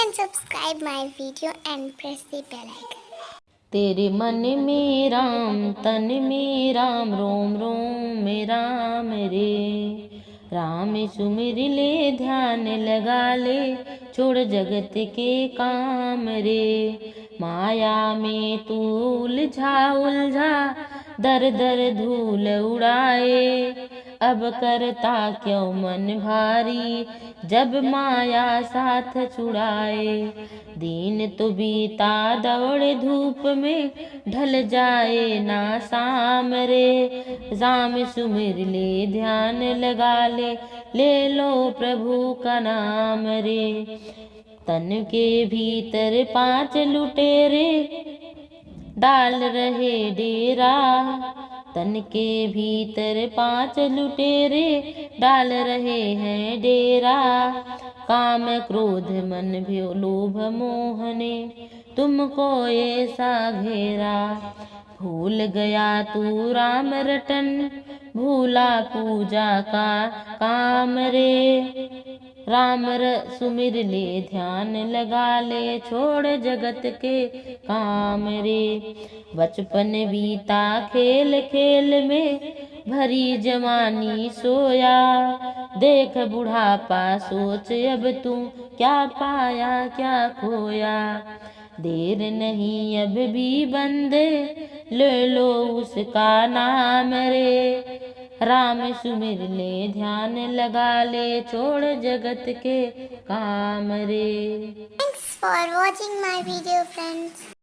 and subscribe my video and press the bell icon. तेरे मन में राम तन में राम रोम रोम में राम रे। राम सुमिर ले ध्यान लगा ले, छोड़ जगत के काम रे। माया में तू उलझा उलझा, दर दर धूल उड़ाए। अब करता क्यों मन भारी, जब माया साथ छुड़ाए। दिन तो बीता दौड़ धूप में, ढल जाए ना शाम रे। राम सुमिर ले ध्यान लगा ले लो प्रभु का नाम रे। तन के भीतर 5 लुटेरे डाल रहे डेरा। तन के भीतर 5 लुटेरे डाल रहे हैं डेरा। काम क्रोध मन भी लोभ मोह ने तुमको ऐसा घेरा। भूल गया तू राम रटन, भूला पूजा का काम रे। राम सुमिर ले ध्यान लगा ले, छोड़ जगत के काम रे। बचपन बीता खेल खेल में, भरी जवानी सोया। देख बुढ़ापा सोच अब तू, क्या पाया क्या खोया। देर नहीं अब भी बंदे, ले लो उसका नाम रे। राम सुमिर ले ध्यान लगा ले, छोड़ जगत के काम रे। Thanks for watching my video, friends.